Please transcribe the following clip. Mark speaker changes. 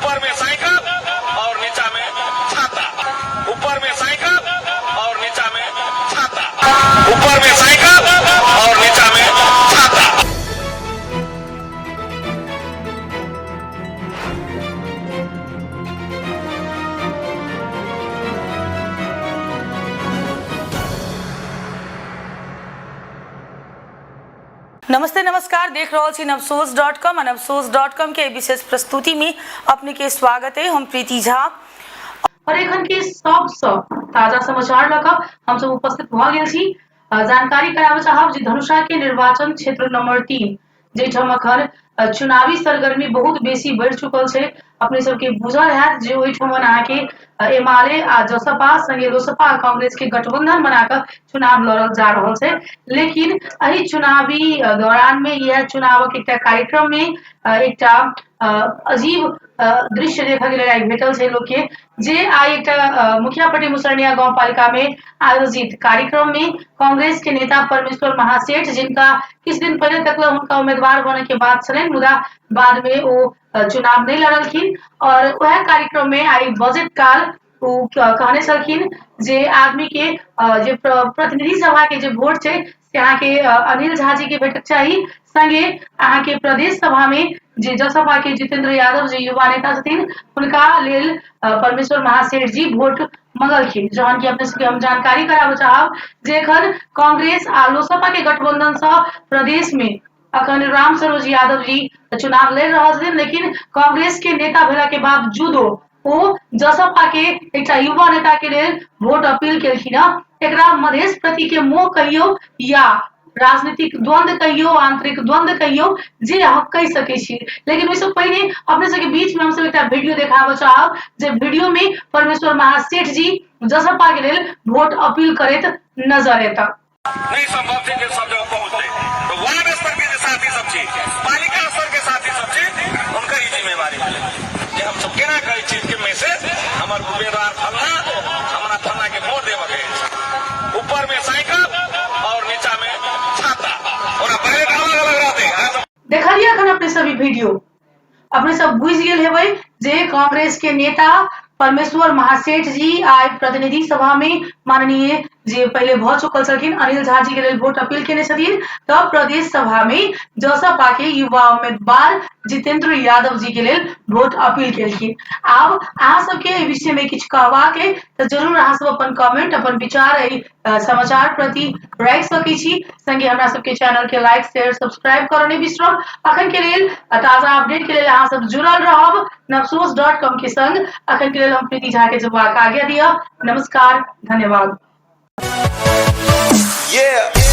Speaker 1: ऊपर में साइकिल और नीचा में छाता, ऊपर में साइकिल और नीचा में छाता, ऊपर में साइकिल और नीचा में छाता।
Speaker 2: नमस्ते नमस्कार, देख रहे छी नवसोच.com और नवसोच.com के विशेष प्रस्तुति में अपने के स्वागत है। हम प्रीति झा और एखन के सबसे ताजा समाचार लकर हम सब उपस्थित भ गेल छी। जानकारी कराबे चाहब जे धनुषा के निर्वाचन क्षेत्र नंबर 3 जेठम अखन चुनावी सरगर्मी बहुत बेसी बढ़ चुकल छै। अपने सबके बुझल हैत जे ओहिठमन अहाँ के एमाले आ जसपा संगे लोसपा कांग्रेस के गठबंधन बनाकर चुनाव लड़ल जा रहल छै। लेकिन एही चुनावी दौरान में यह चुनाव के एकटा कार्यक्रम में एकटा अजीब दृश्य देखा गेल भेटल छै लोग के, जे आई एकटा मुखिया पट्टी मुसरनिया गांव पालिका में आयोजित कार्यक्रम में कांग्रेस के नेता परमेश्वर महासेठ, जिनका किछ दिन पहले तक उनका उम्मीदवार बने के बात छलै, मुदा बाद में वो चुनाव नहीं लड़लखिन। और वह कार्यक्रम में आई बजट काल वो कहने छलखिन जे आदमी के जे प्रतिनिधि सभा के जे वोट छै से अहाँ के अनिल झा जी के भेटक चाहिए, संगे अहाँ के प्रदेश सभा में जे जसपा के जितेंद्र यादव जे युवा नेता छथिन उनका लेल परमेश्वर महासेठ जी वोट मंगलखिन। जहन की अपने सबके हम जानकारी कराबे चाहब जे एखन कांग्रेस आ लोसपा के गठबंधन से प्रदेश में अखन राम सरोज यादव जी चुनाव लड़ रहल छथिन, लेकिन कांग्रेस के नेता भेला के बावजूदो ओ जसपा के एकटा युवा नेता के लेल वोट अपील केलखिन। एकरा मधेश प्रति के मोह कहियो या राजनीतिक द्वंद्व कहियो, आंतरिक द्वंद्व कहियो, जे हम कह सके छी। लेकिन ओइ से पहले अपने सबके बीच में हम सब एकटा वीडियो देखाबे चाहब जे वीडियो में परमेश्वर महासेठ जी जसपा के लेल वोट अपील करैत नजर एता।
Speaker 1: नहीं संभव छै कि सब जगह पहुंचे, तो वार्ड स्तर के साथी सब छी, पालिका स्तर के साथी सब छी, उनका ही जिम्मेवारी है कि हम सब केना करै छी के मैसेज हमर उम्मीदवार फलना हमरा फलना के वोट देबे के, ऊपर में साइकिल और नीचा में छाता, और पहले अलग अलग रहते।
Speaker 2: देखलिए अखन अपने सभी वीडियो अपने सब बुझ गेल हेबै जे कांग्रेस के नेता परमेश्वर महासेठ जी आज प्रतिनिधि सभा में माननीय जे पहले भ चुकल छलखिन अनिल झा जी के लेल वोट अपील केने छथिन, तब प्रदेश सभा में जसपा के युवा उम्मीदवार जितेंद्र यादव जी के लेल वोट अपील केलखिन। आब अहाँ सबके एहि विषय में किछु कहबाक है तो जरूर अहाँ सब अपन कमेंट अपन विचार एहि समाचार प्रति राखि सकै छी। संगे हमरा सबके चैनल के लाइक शेयर सब्सक्राइब करऽ नहि बिसरब। अखन के लेल ताजा अपडेट के लेल अहाँ सब जुड़ल रहब नवसोच.com के संग। अखन के लेल हम प्रीति झा के जवाब आज्ञा दिया। नमस्कार, धन्यवाद।
Speaker 1: Yeah.